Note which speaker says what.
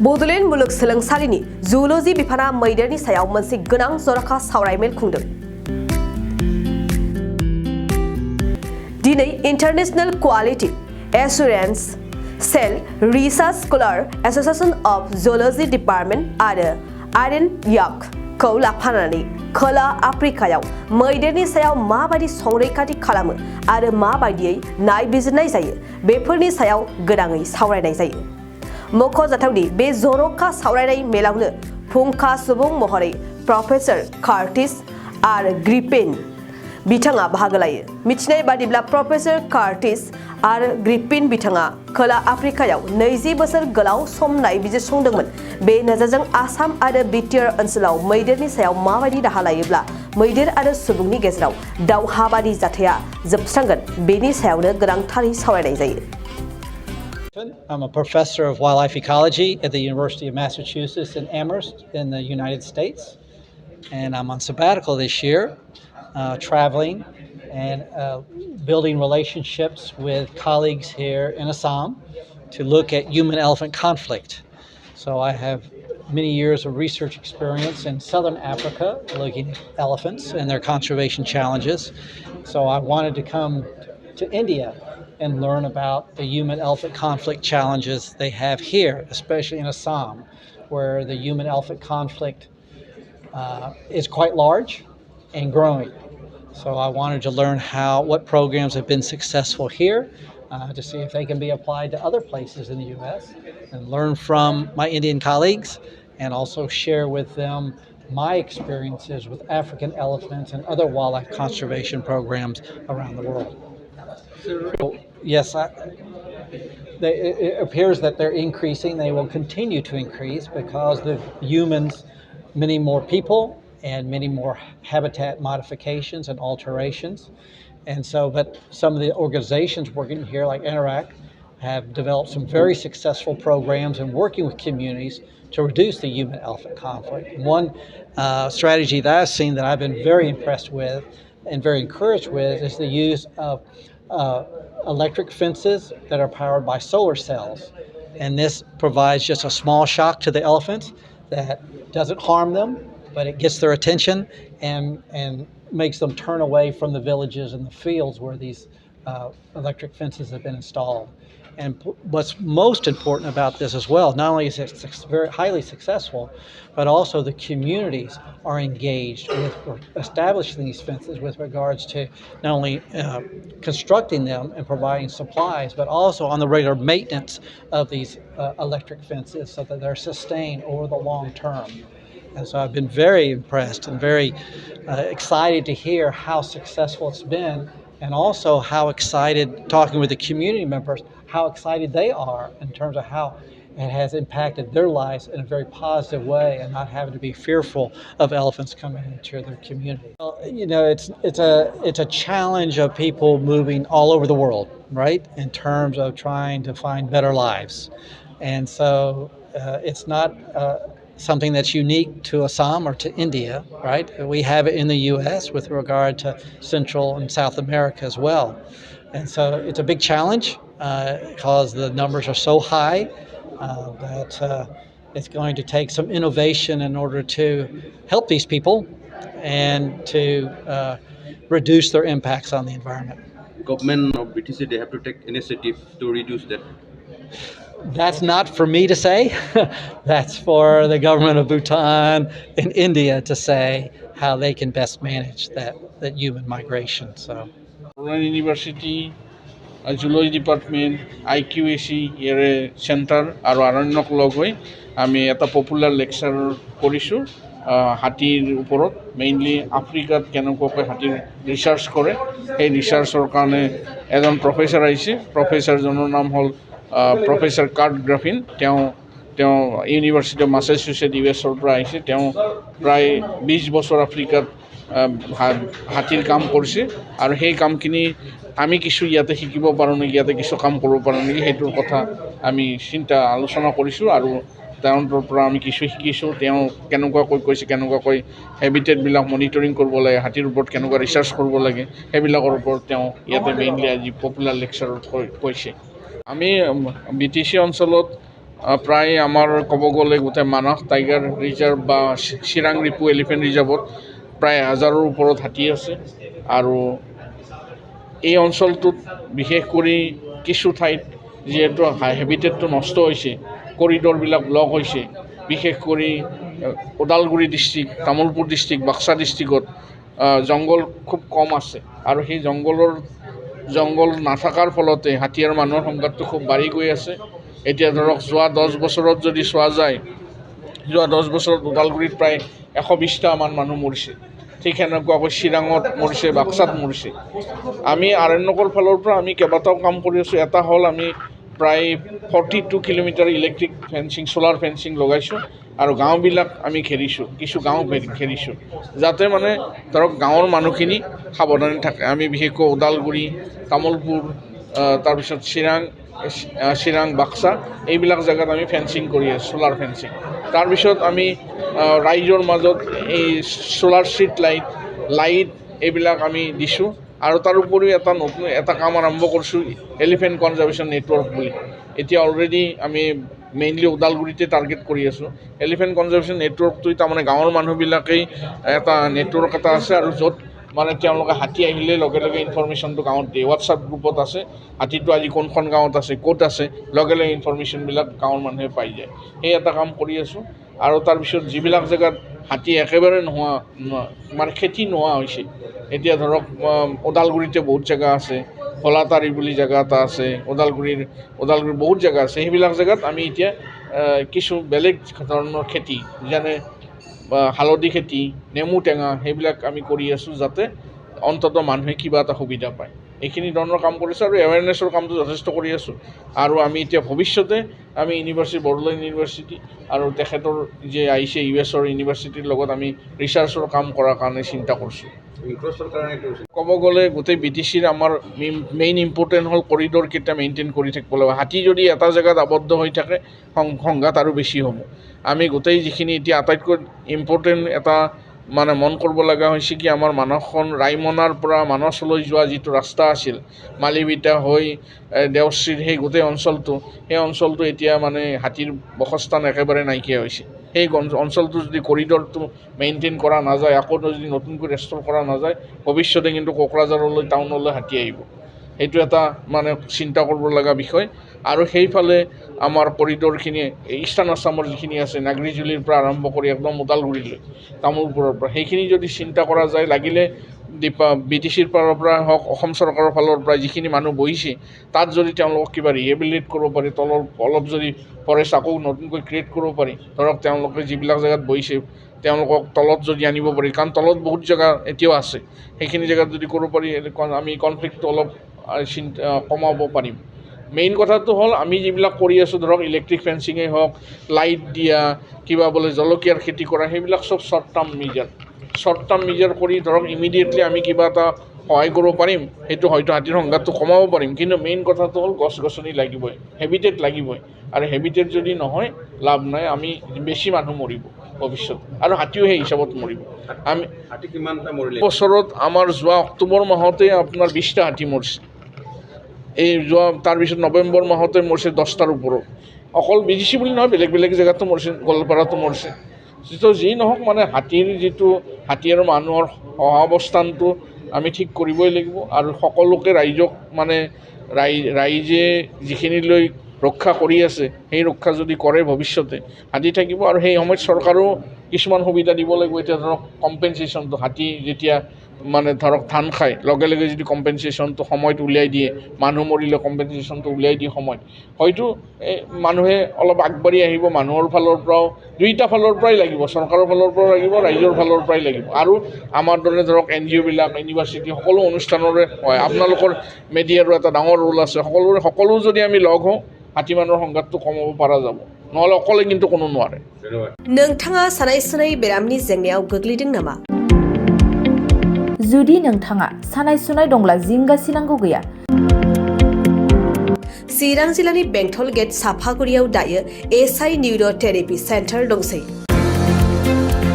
Speaker 1: बड'लेण्ड मुलुगसोलोंसालिनि जुल'जि बिफाना मैदेरनि सायाव मोनसे गोनां जर'खा सावरायमेल खुंदों। दिनै international quality assurance cell research scholar association of जुल'जि डिपार्टमेंट आरो आयरन याक खौ लाफानानै खोला आफ्रिकायाव मैदेरनि सायाव माबायदि संरैखाथि खालामो आरो माबायदियै नायबिजिरनाय जायो बेफोरनि सायाव गोनाङै सावरायनाय जायो। मख'जाथावदि बे जर'खा सावरायनाय मेलावनो फुंखा सुबुं महरै प्रफेसर कार्टिस आरो ग्रिफिन बिथाङा बाहागो लायो। मिथिनाय बादिब्ला प्रफेसर कार्टिस आरो ग्रिफिन बिथाङा खोला आफ्रिकायाव 20 बोसोर गोलाव सम नायबिजिरसंदोंमोन। बे नोजोरजों आसाम आरो बिटिआर ओनसोलाव मैदेरनि सायाव माबायदि राहा लायोब्ला मैदेर आरो सुबुंनि गेजेराव दावहाबादि जाथाया जोबस्रांगोन बेनि सायावनो गोनांथारै सावरायनाय जायो।
Speaker 2: I'm a professor of wildlife ecology at the University of Massachusetts in Amherst in the United States. And I'm on sabbatical this year, traveling and building relationships with colleagues here in Assam to look at human-elephant conflict. So I have many years of research experience in southern Africa looking at elephants and their conservation challenges. So I wanted to come to India and learn about the human-elephant conflict challenges they have here, especially in Assam, where the human-elephant conflict is quite large and growing. So I wanted to learn what programs have been successful here to see if they can be applied to other places in the U.S. and learn from my Indian colleagues and also share with them my experiences with African elephants and other wildlife conservation programs around the world. So, yes, it appears that they're increasing. They will continue to increase because the humans, many more people and many more habitat modifications and alterations. And so, but some of the organizations working here like Interact have developed some very successful programs and working with communities to reduce the human-elephant conflict. One strategy that I've seen that I've been very impressed with and very encouraged with is the use of electric fences that are powered by solar cells. And this provides just a small shock to the elephants that doesn't harm them, but it gets their attention and makes them turn away from the villages and the fields where these electric fences have been installed. And what's most important about this as well, not only is it very highly successful, but also the communities are engaged with establishing these fences with regards to not only constructing them and providing supplies, but also on the regular maintenance of these electric fences so that they're sustained over the long term. And so I've been very impressed and very excited to hear how successful it's been, and also how excited, talking with the community members, how excited they are in terms of how it has impacted their lives in a very positive way and not having to be fearful of elephants coming into their community. Well, you know, it's a challenge of people moving all over the world, right, in terms of trying to find better lives. And so it's not something that's unique to Assam or to India, right? We have it in the U.S. with regard to Central and South America as well. And so it's a big challenge because the numbers are so high that it's going to take some innovation in order to help these people and to reduce their impacts on the environment.
Speaker 3: Government of BTC, they have to take initiative to reduce that.
Speaker 2: That's not for me to say. That's for the government of Bhutan and India to say how they can best manage that human migration. So,
Speaker 4: Bhutan University, Zoology Department, IQAC, Center, and Aranyok logoi, আমি এটা popular lecture কৰিছোঁ হাতীৰ ওপৰত mainly আফ্ৰিকাত কেনেকুৱাকৈ হাতীৰ research কৰে সেই ৰিচাৰ্চৰ কাৰণে এজন প্ৰফেচাৰ আহিছে প্ৰফেচাৰজনৰ নাম হ'ল প্ৰফেচাৰ কাৰ্ট গ্ৰাফিন তেওঁ ইউনিভাৰ্চিটি অফ মাছাচুচেটছ ইউএছৰ পৰা আহিছে তেওঁ প্ৰায় 20 বছৰ আফ্ৰিকাত হাতীৰ কাম কৰিছে আৰু সেই কামখিনি আমি কিছু ইয়াতে শিকিব পাৰোঁ নেকি ইয়াতে কিছু কাম কৰিব পাৰোঁ নেকি সেইটোৰ কথা আমি চিন্তা আলোচনা কৰিছোঁ আৰু তেওঁৰ পৰা আমি কিছু শিকিছোঁ তেওঁ কেনেকুৱাকৈ কৈছে কেনেকুৱাকৈ হেবিটেটবিলাক মনিটৰিং কৰিব লাগে হাতীৰ ওপৰত কেনেকুৱা ৰিচাৰ্চ কৰিব লাগে সেইবিলাকৰ ওপৰত তেওঁ ইয়াতে মেইনলি আজি পপুলাৰ লেকচাৰত কৈছে আমি বিটিচি অঞ্চলত প্ৰায় আমাৰ ক'ব গ'লে গোটেই মানস টাইগাৰ ৰিজাৰ্ভ বা চিৰাং ৰিপু এলিফেণ্ট ৰিজাৰ্ভত প্ৰায় 1000ৰ ওপৰত হাতী আছে আৰু এই অঞ্চলটোত বিশেষ কৰি কিছু ঠাইত যিহেতু হেবিটেটটো নষ্ট হৈছে, কৰিডৰবিলাক ব্লক হৈছে, বিশেষ কৰি ওদালগুৰি ডিষ্ট্ৰিক্ট, তামোলপুৰ ডিষ্ট্ৰিক্ট, বাক্সা ডিষ্ট্ৰিক্টত জংঘল খুব কম আছে আৰু সেই জংঘল নাথাকাৰ ফলতে হাতী আৰু মানুহৰ সংঘাতটো খুব বাঢ়ি গৈ আছে। এতিয়া ধৰক যোৱা 10 বছৰত যদি চোৱা যায়, যোৱা 10 বছৰত ওদালগুৰিত প্ৰায় 120টামান মানুহ মৰিছে, ঠিক সেনেকুৱাকৈ চিৰাঙত মৰিছে, বাক্সাত মৰিছে। আমি আৰণ্যকৰ ফালৰ পৰা আমি কেইবাটাও কাম কৰি আছোঁ। এটা হ'ল আমি প্ৰায় 42 kilometre electric fencing, solar fencing লগাইছোঁ আৰু গাঁওবিলাক আমি ঘেৰিছোঁ, কিছু গাঁও ঘেৰিছোঁ, যাতে মানে ধৰক গাঁৱৰ মানুহখিনি সাৱধানে থাকে। আমি বিশেষকৈ ওদালগুৰি, তামোলপুৰ, তাৰপিছত চিৰাং, বাক্সা এইবিলাক জেগাত আমি ফেন্সিং কৰি আছোঁ, ছ'লাৰ ফেন্সিং। তাৰপিছত আমি ৰাইজৰ মাজত এই ছ'লাৰ ষ্ট্ৰীট লাইট এইবিলাক আমি দিছোঁ আৰু তাৰ উপৰিও এটা কাম আৰম্ভ কৰিছোঁ, এলিফেণ্ট কনজাৰ্ভেশ্যন নেটৱৰ্ক বুলি। এতিয়া অলৰেডি আমি মেইনলি ওদালগুৰিতে টাৰ্গেট কৰি আছোঁ। এলিফেণ্ট কনজাৰ্ভেশ্যন নেটৱৰ্কটো তাৰমানে গাঁৱৰ মানুহবিলাকেই এটা নেটৱৰ্ক এটা আছে আৰু য'ত মানে তেওঁলোকে হাতী আহিলে লগে লগে ইনফৰমেশ্যনটো গাঁৱত দিয়ে। হোৱাটছআপ গ্ৰুপত আছে, হাতীটো আজি কোনখন গাঁৱত আছে, ক'ত আছে, লগে লগে ইনফৰমেশ্যনবিলাক গাঁৱৰ মানুহে পাই যায়। সেই এটা কাম কৰি আছোঁ। আৰু তাৰপিছত যিবিলাক জেগাত হাতী একেবাৰে মানে খেতি নোহোৱা হৈছে, এতিয়া ধৰক ওদালগুৰিতে বহুত জেগা আছে, ভোলাতাৰী বুলি জেগা এটা আছে, ওদালগুৰিৰ বহুত জেগা আছে। সেইবিলাক জেগাত আমি এতিয়া কিছু বেলেগ ধৰণৰ খেতি, যেনে হালধি খেতি, নেমু টেঙা, সেইবিলাক আমি কৰি আছোঁ যাতে অন্ততঃ মানুহে কিবা এটা সুবিধা পায়। এইখিনি ধৰণৰ কাম কৰিছোঁ আৰু এৱেৰনেছৰ কামটো যথেষ্ট কৰি আছোঁ। আৰু আমি এতিয়া ভৱিষ্যতে আমি বড়োলেণ্ড ইউনিভাৰ্চিটি আৰু তেখেতৰ যে আহিছে US-ৰ ইউনিভাৰ্চিটিৰ লগত আমি ৰিচাৰ্চৰ কাম কৰাৰ কাৰণে চিন্তা কৰিছোঁ। ক'ব গ'লে গোটেই BTCৰ আমাৰ মেইন ইম্পৰ্টেণ্ট হ'ল কৰিডৰকেইটা মেইনটেইন কৰি থাকিব লাগিব। হাতী যদি এটা জেগাত আবদ্ধ হৈ থাকে, সংঘাত আৰু বেছি হ'ব। আমি গোটেই যিখিনি এতিয়া আটাইতকৈ ইম্পৰ্টেণ্ট এটা মানে মন কৰিব লগা হৈছে কি, আমাৰ মানসখন ৰাইমনাৰ পৰা মানসলৈ যোৱা যিটো ৰাস্তা আছিল, মালিবিটা হৈ দেওশ্ৰীৰ সেই গোটেই সেই অঞ্চলটো এতিয়া মানে হাতীৰ বসস্থান একেবাৰে নাইকিয়া হৈছে। সেই অঞ্চলটো যদি কৰিডৰটো মেইনটেইন কৰা নাযায়, আকৌ যদি নতুনকৈ ৰেষ্ট'ৰ কৰা নাযায়, ভৱিষ্যতে কিন্তু কোকৰাঝাৰলৈ টাউনলৈ হাতী আহিব। সেইটো এটা মানে চিন্তা কৰিব লগা বিষয়। আৰু সেইফালে আমাৰ কৰিডৰখিনি ইষ্টাৰ্ণ আছামৰ যিখিনি আছে, নাগ্ৰিজুলিৰ পৰা আৰম্ভ কৰি একদম ওদালগুৰিলৈ, তামোলপুৰৰ পৰা, সেইখিনি যদি চিন্তা কৰা যায়, লাগিলে BTCৰ ফালৰ পৰা হওক, অসম চৰকাৰৰ ফালৰ পৰা যিখিনি মানুহ বহিছে, তাত যদি তেওঁলোকক কিবা ৰিহেবিলিটেট কৰিব পাৰি, অলপ যদি ফৰেষ্ট আকৌ নতুনকৈ ক্ৰিয়েট কৰিব পাৰি, ধৰক তেওঁলোকে যিবিলাক জেগাত বহিছে তেওঁলোকক তলত যদি আনিব পাৰি, কাৰণ তলত বহুত জেগা এতিয়াও আছে, সেইখিনি জেগাত যদি কৰিব পাৰি আমি কনফ্লিক্টটো অলপ কমাব পাৰিম। মেইন কথাটো হ'ল আমি যিবিলাক কৰি আছোঁ, ধৰক ইলেক্ট্ৰিক ফেন্সিঙেই হওক, লাইট দিয়া, কিবা বোলে জলকীয়াৰ খেতি কৰা, সেইবিলাক চব শ্বৰ্ট টাৰ্ম মেজাৰ কৰি ধৰক ইমিডিয়েটলি আমি কিবা এটা সহায় কৰিব পাৰিম, সেইটো হয়তো হাতীৰ সংঘাতটো কমাব পাৰিম। কিন্তু মেইন কথাটো হ'ল গছ-গছনি লাগিবই, হেবিটেট লাগিবই, আৰু হেবিটেট যদি নহয় লাভ নাই, আমি বেছি মানুহ মৰিব ভৱিষ্যত, আৰু হাতীও সেই হিচাপত মৰিব। আমি বছৰত আমাৰ যোৱা অক্টোবৰ মাহতে আপোনাৰ 20টা হাতী মৰিছে। তাৰপিছত নৱেম্বৰ মাহতে মৰিছে 10টাৰ ওপৰত। অকল BTC বুলি নহয়, বেলেগ বেলেগ জেগাতো মৰিছে, গোৱালপাৰাতো মৰিছে। যি নহওক মানে হাতী আৰু মানুহৰ সহাৱস্থানটো আমি ঠিক কৰিবই লাগিব। আৰু সকলোকে ৰাইজক মানে ৰাইজে যিখিনিলৈ ৰক্ষা কৰি আছে, সেই ৰক্ষা যদি কৰে ভৱিষ্যতে হাতী থাকিব। আৰু সেই সময়ত চৰকাৰেও কিছুমান সুবিধা দিব লাগিব। এতিয়া ধৰক কম্পেনচেশ্যনটো, হাতী যেতিয়া মানে ধৰক ধান খায়, লগে লগে যদি কম্পেনচেশ্যনটো সময়ত উলিয়াই দিয়ে, মানুহ মৰিলে কম্পেনচেশ্যনটো উলিয়াই দিয়ে সময়ত, হয়তো মানুহে অলপ আগবাঢ়ি আহিব। মানুহৰ ফালৰ পৰাও, দুইটা ফালৰ পৰাই লাগিব, চৰকাৰৰ ফালৰ পৰাও লাগিব, ৰাইজৰ ফালৰ পৰাই লাগিব। আৰু আমাৰ দৰে ধৰক NGO বিলাক, ইউনিভাৰ্চিটি, সকলো অনুষ্ঠানৰে হয়, আপোনালোকৰ মেডিয়াৰো এটা ডাঙৰ ৰোল আছে। সকলো যদি আমি লগ হওঁ, হাতী মানুহৰ সংঘাতটো কমাব পৰা যাব, নহ'লে অকলে কিন্তু কোনো নোৱাৰে।
Speaker 1: नोंथाङा सानाय सुनाय बेरामनि जेंनायाव गोग्लैदों नामा?
Speaker 5: जुदि नोंथाङा सानाय सुनाय दंब्ला जिंगा सिनांगौ गैया।
Speaker 1: चिरां जिल्लानि बेंटल गेट साफागुरियाव दायो SI निउर' थेरेपि सेन्टार दंसै।